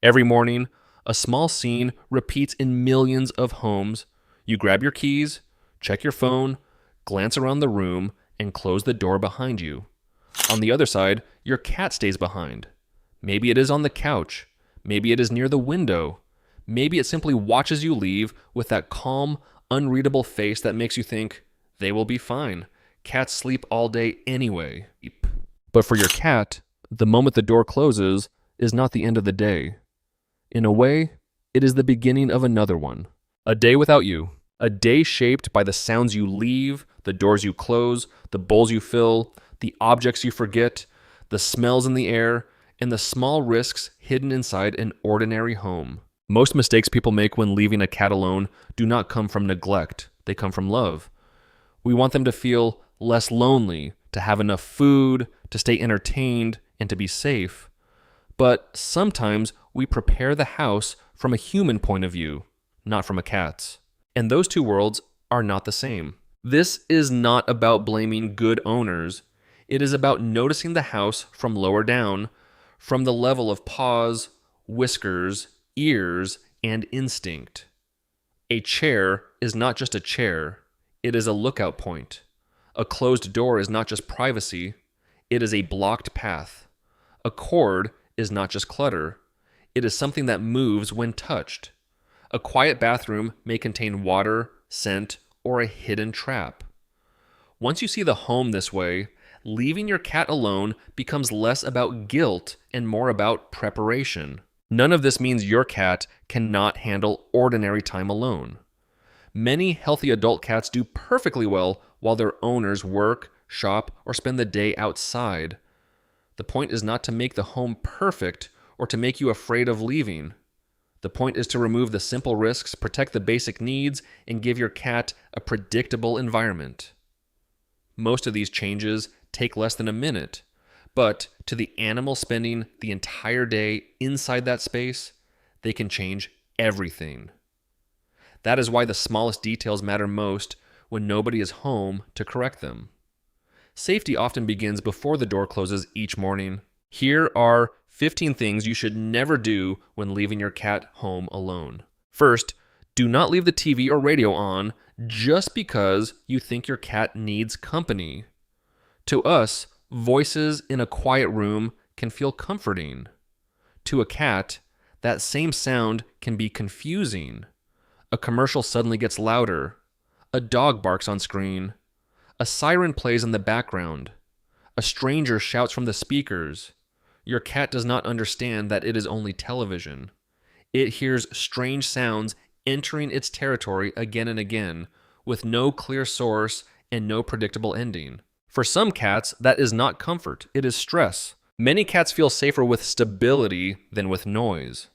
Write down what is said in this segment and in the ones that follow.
Every morning, a small scene repeats in millions of homes. You grab your keys, check your phone, glance around the room, and close the door behind you. On the other side, your cat stays behind. Maybe it is on the couch. Maybe it is near the window. Maybe it simply watches you leave with that calm, unreadable face that makes you think, they will be fine. Cats sleep all day anyway. But for your cat, the moment the door closes is not the end of the day. In a way, it is the beginning of another one. A day without you. A day shaped by the sounds you leave, the doors you close, the bowls you fill, the objects you forget, the smells in the air, and the small risks hidden inside an ordinary home. Most mistakes people make when leaving a cat alone do not come from neglect. They come from love. We want them to feel less lonely, to have enough food, to stay entertained, and to be safe. But sometimes we prepare the house from a human point of view, not from a cat's. And those two worlds are not the same. This is not about blaming good owners. It is about noticing the house from lower down, from the level of paws, whiskers, ears, and instinct. A chair is not just a chair. It is a lookout point. A closed door is not just privacy. It is a blocked path. A cord is not just clutter. It is something that moves when touched. A quiet bathroom may contain water, scent, or a hidden trap. Once you see the home this way, leaving your cat alone becomes less about guilt and more about preparation. None of this means your cat cannot handle ordinary time alone. Many healthy adult cats do perfectly well while their owners work, shop, or spend the day outside. The point is not to make the home perfect or to make you afraid of leaving. The point is to remove the simple risks, protect the basic needs, and give your cat a predictable environment. Most of these changes take less than a minute, but to the animal spending the entire day inside that space, they can change everything. That is why the smallest details matter most when nobody is home to correct them. Safety often begins before the door closes each morning. Here are 15 things you should never do when leaving your cat home alone. First, do not leave the TV or radio on just because you think your cat needs company. To us, voices in a quiet room can feel comforting. To a cat, that same sound can be confusing. A commercial suddenly gets louder. A dog barks on screen. A siren plays in the background. A stranger shouts from the speakers. Your cat does not understand that it is only television. It hears strange sounds entering its territory again and again, with no clear source and no predictable ending. For some cats, that is not comfort, it is stress. Many cats feel safer with stability than with noise.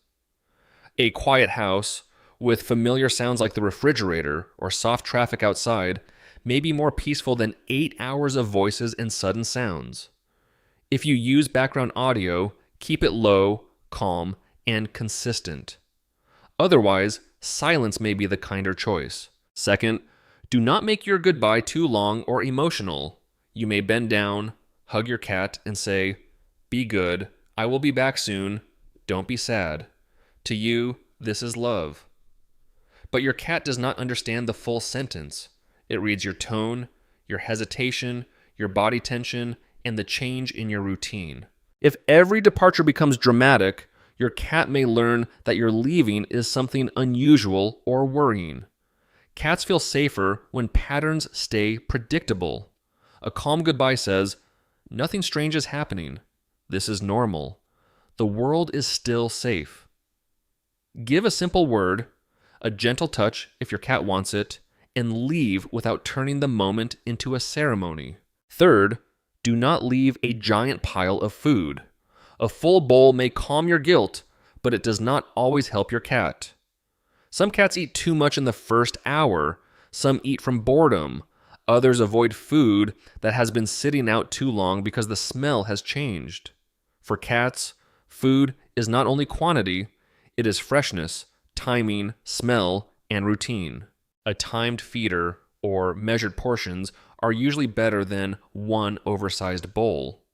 A quiet house, with familiar sounds like the refrigerator or soft traffic outside, may be more peaceful than 8 hours of voices and sudden sounds. If you use background audio, keep it low, calm, and consistent. Otherwise, silence may be the kinder choice. Second, do not make your goodbye too long or emotional. You may bend down, hug your cat, and say, "Be good, I will be back soon, don't be sad." To you, this is love. But your cat does not understand the full sentence. It reads your tone, your hesitation, your body tension, and the change in your routine. If every departure becomes dramatic, your cat may learn that your leaving is something unusual or worrying. Cats feel safer when patterns stay predictable. A calm goodbye says, "Nothing strange is happening. This is normal. The world is still safe." Give a simple word, a gentle touch if your cat wants it, and leave without turning the moment into a ceremony. Third, do not leave a giant pile of food. A full bowl may calm your guilt, but it does not always help your cat. Some cats eat too much in the first hour. Some eat from boredom. Others avoid food that has been sitting out too long because the smell has changed. For cats, food is not only quantity, it is freshness, timing, smell, and routine. A timed feeder or measured portions are usually better than one oversized bowl.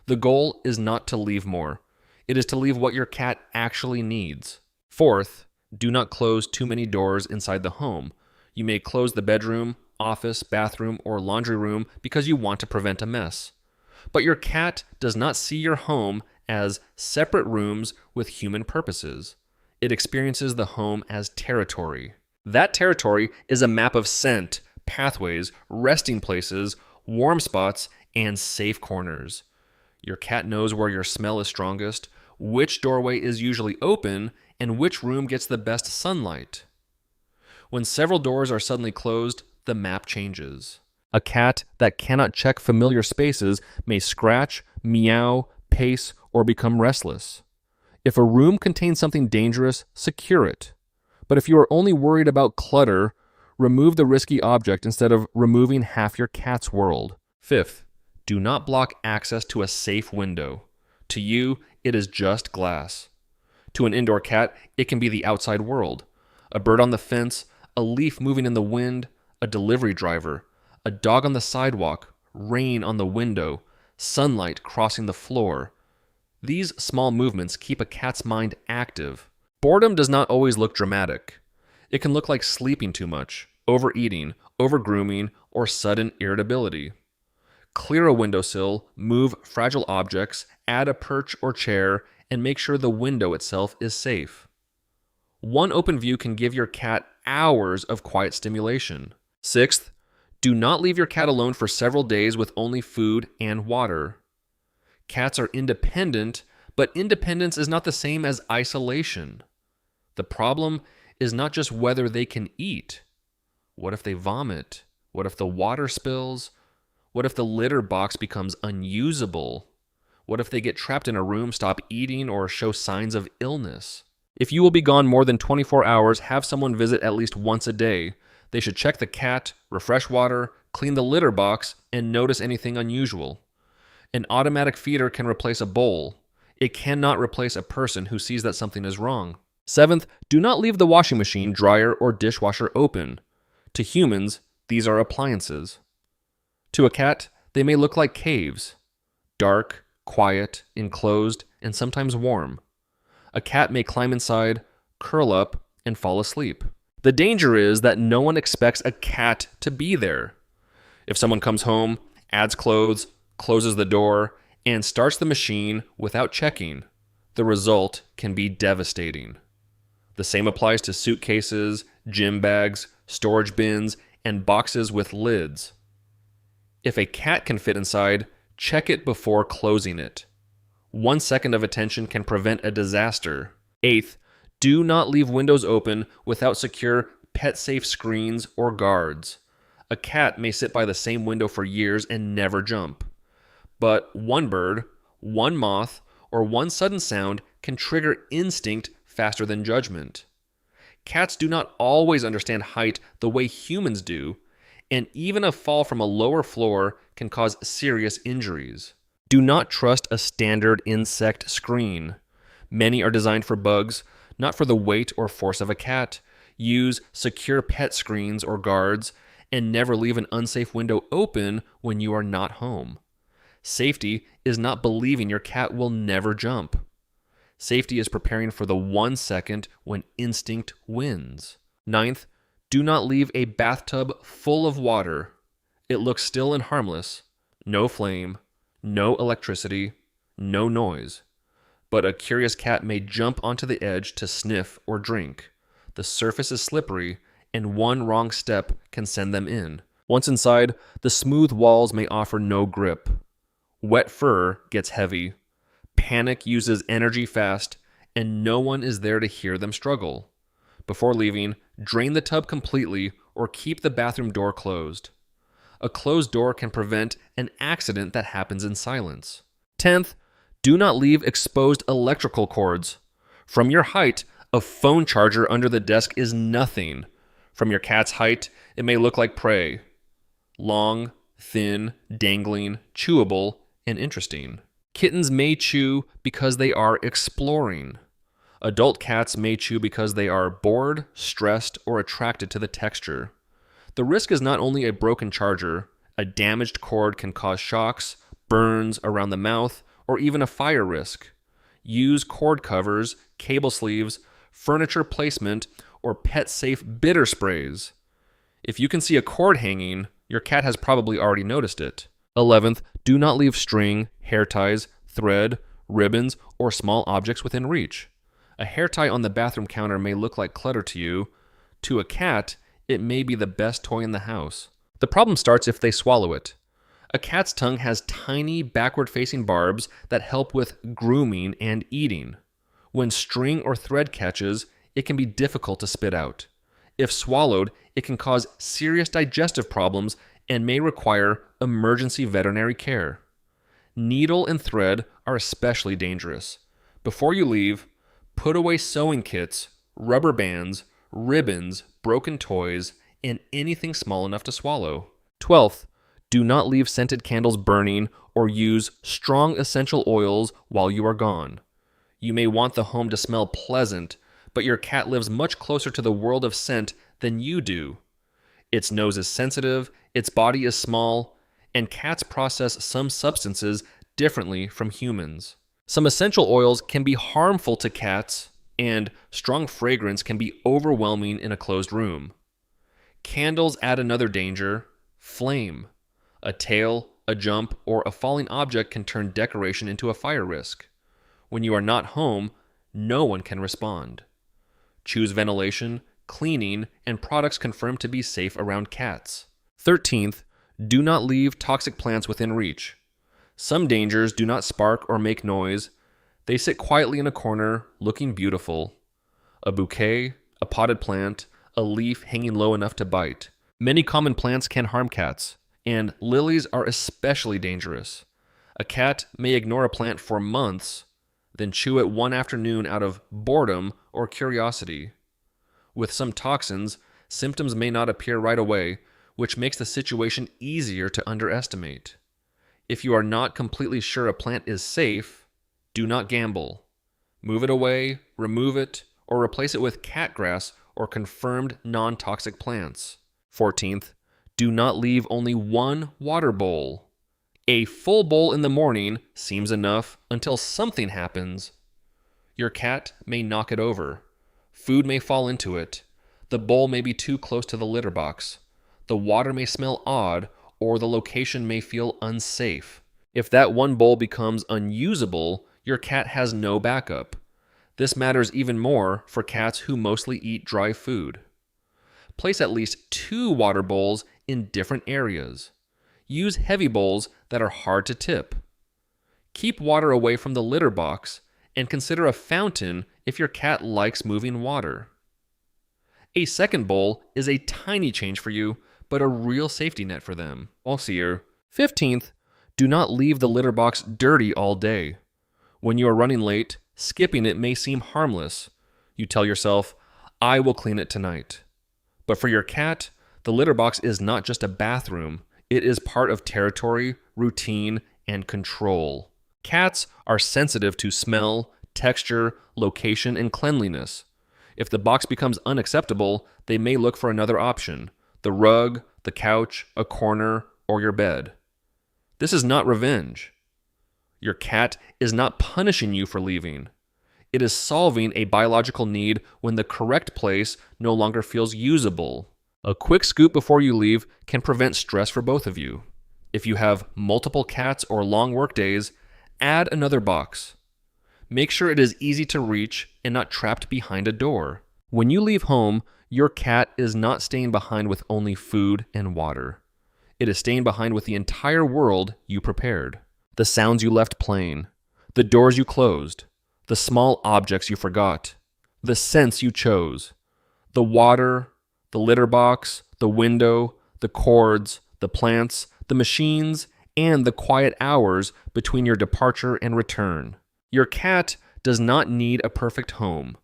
The goal is not to leave more. It is to leave what your cat actually needs. Fourth, do not close too many doors inside the home. You may close the bedroom, office, bathroom, or laundry room because you want to prevent a mess. But your cat does not see your home as separate rooms with human purposes. It experiences the home as territory. That territory is a map of scent, pathways, resting places, warm spots, and safe corners. Your cat knows where your smell is strongest, which doorway is usually open, and which room gets the best sunlight. When several doors are suddenly closed, the map changes. A cat that cannot check familiar spaces may scratch, meow, pace, or become restless. If a room contains something dangerous, secure it. But if you are only worried about clutter, remove the risky object instead of removing half your cat's world. Fifth, do not block access to a safe window. To you, it is just glass. To an indoor cat, it can be the outside world. A bird on the fence, a leaf moving in the wind, a delivery driver, a dog on the sidewalk, rain on the window, sunlight crossing the floor. These small movements keep a cat's mind active. Boredom does not always look dramatic. It can look like sleeping too much, overeating, overgrooming, or sudden irritability. Clear a windowsill, move fragile objects, add a perch or chair, and make sure the window itself is safe. One open view can give your cat hours of quiet stimulation. Sixth, do not leave your cat alone for several days with only food and water. Cats are independent, but independence is not the same as isolation. The problem is not just whether they can eat. What if they vomit? What if the water spills? What if the litter box becomes unusable? What if they get trapped in a room, stop eating, or show signs of illness? If you will be gone more than 24 hours, have someone visit at least once a day. They should check the cat, refresh water, clean the litter box, and notice anything unusual. An automatic feeder can replace a bowl. It cannot replace a person who sees that something is wrong. Seventh, do not leave the washing machine, dryer, or dishwasher open. To humans, these are appliances. To a cat, they may look like caves. Dark, quiet, enclosed, and sometimes warm. A cat may climb inside, curl up, and fall asleep. The danger is that no one expects a cat to be there. If someone comes home, adds clothes, closes the door, and starts the machine without checking, the result can be devastating. The same applies to suitcases, gym bags, storage bins, and boxes with lids. If a cat can fit inside, check it before closing it. 1 second of attention can prevent a disaster. Eighth, do not leave windows open without secure pet-safe screens or guards. A cat may sit by the same window for years and never jump. But one bird, one moth, or one sudden sound can trigger instinct faster than judgment. Cats do not always understand height the way humans do, and even a fall from a lower floor can cause serious injuries. Do not trust a standard insect screen. Many are designed for bugs, not for the weight or force of a cat. Use secure pet screens or guards, and never leave an unsafe window open when you are not home. Safety is not believing your cat will never jump. Safety is preparing for the 1 second when instinct wins. Ninth, do not leave a bathtub full of water. It looks still and harmless. No flame, no electricity, no noise. But a curious cat may jump onto the edge to sniff or drink. The surface is slippery, and one wrong step can send them in. Once inside, the smooth walls may offer no grip. Wet fur gets heavy. Panic uses energy fast, and no one is there to hear them struggle. Before leaving, drain the tub completely or keep the bathroom door closed. A closed door can prevent an accident that happens in silence. 10th, do not leave exposed electrical cords. From your height, a phone charger under the desk is nothing. From your cat's height, it may look like prey. Long, thin, dangling, chewable, and interesting. Kittens may chew because they are exploring. Adult cats may chew because they are bored, stressed, or attracted to the texture. The risk is not only a broken charger. A damaged cord can cause shocks, burns around the mouth, or even a fire risk. Use cord covers, cable sleeves, furniture placement, or pet-safe bitter sprays. If you can see a cord hanging, your cat has probably already noticed it. 11th, do not leave string, hair ties, thread, ribbons, or small objects within reach. A hair tie on the bathroom counter may look like clutter to you. To a cat, it may be the best toy in the house. The problem starts if they swallow it. A cat's tongue has tiny backward-facing barbs that help with grooming and eating. When string or thread catches, it can be difficult to spit out. If swallowed, it can cause serious digestive problems and may require emergency veterinary care. Needle and thread are especially dangerous. Before you leave, put away sewing kits, rubber bands, ribbons, broken toys, and anything small enough to swallow. 12th, do not leave scented candles burning or use strong essential oils while you are gone. You may want the home to smell pleasant, but your cat lives much closer to the world of scent than you do. Its nose is sensitive, its body is small, and cats process some substances differently from humans. Some essential oils can be harmful to cats, and strong fragrance can be overwhelming in a closed room. Candles add another danger: flame. A tail, a jump, or a falling object can turn decoration into a fire risk. When you are not home, no one can respond. Choose ventilation, cleaning, and products confirmed to be safe around cats. 13th, do not leave toxic plants within reach. Some dangers do not spark or make noise. They sit quietly in a corner, looking beautiful. A bouquet, a potted plant, a leaf hanging low enough to bite. Many common plants can harm cats, and lilies are especially dangerous. A cat may ignore a plant for months, then chew it one afternoon out of boredom or curiosity. With some toxins, symptoms may not appear right away, which makes the situation easier to underestimate. If you are not completely sure a plant is safe, do not gamble. Move it away, remove it, or replace it with cat grass or confirmed non-toxic plants. 14th, do not leave only one water bowl. A full bowl in the morning seems enough until something happens. Your cat may knock it over. Food may fall into it. The bowl may be too close to the litter box. The water may smell odd, or the location may feel unsafe. If that one bowl becomes unusable, your cat has no backup. This matters even more for cats who mostly eat dry food. Place at least 2 water bowls in different areas. Use heavy bowls that are hard to tip. Keep water away from the litter box and consider a fountain if your cat likes moving water. A second bowl is a tiny change for you, but a real safety net for them. All here. 15th, do not leave the litter box dirty all day. When you are running late, skipping it may seem harmless. You tell yourself, I will clean it tonight. But for your cat, the litter box is not just a bathroom. It is part of territory, routine, and control. Cats are sensitive to smell, texture, location, and cleanliness. If the box becomes unacceptable, they may look for another option: the rug, the couch, a corner, or your bed. This is not revenge. Your cat is not punishing you for leaving. It is solving a biological need when the correct place no longer feels usable. A quick scoop before you leave can prevent stress for both of you. If you have multiple cats or long work days, add another box. Make sure it is easy to reach and not trapped behind a door. When you leave home, your cat is not staying behind with only food and water. It is staying behind with the entire world you prepared. The sounds you left playing, the doors you closed, the small objects you forgot, the scents you chose, the water, the litter box, the window, the cords, the plants, the machines, and the quiet hours between your departure and return. Your cat does not need a perfect home.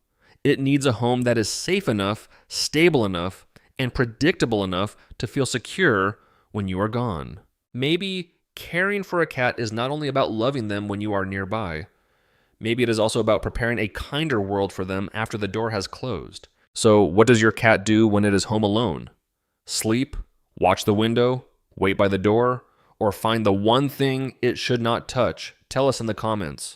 It needs a home that is safe enough, stable enough, and predictable enough to feel secure when you are gone. Maybe caring for a cat is not only about loving them when you are nearby. Maybe it is also about preparing a kinder world for them after the door has closed. So, what does your cat do when it is home alone? Sleep, watch the window, wait by the door, or find the one thing it should not touch? Tell us in the comments.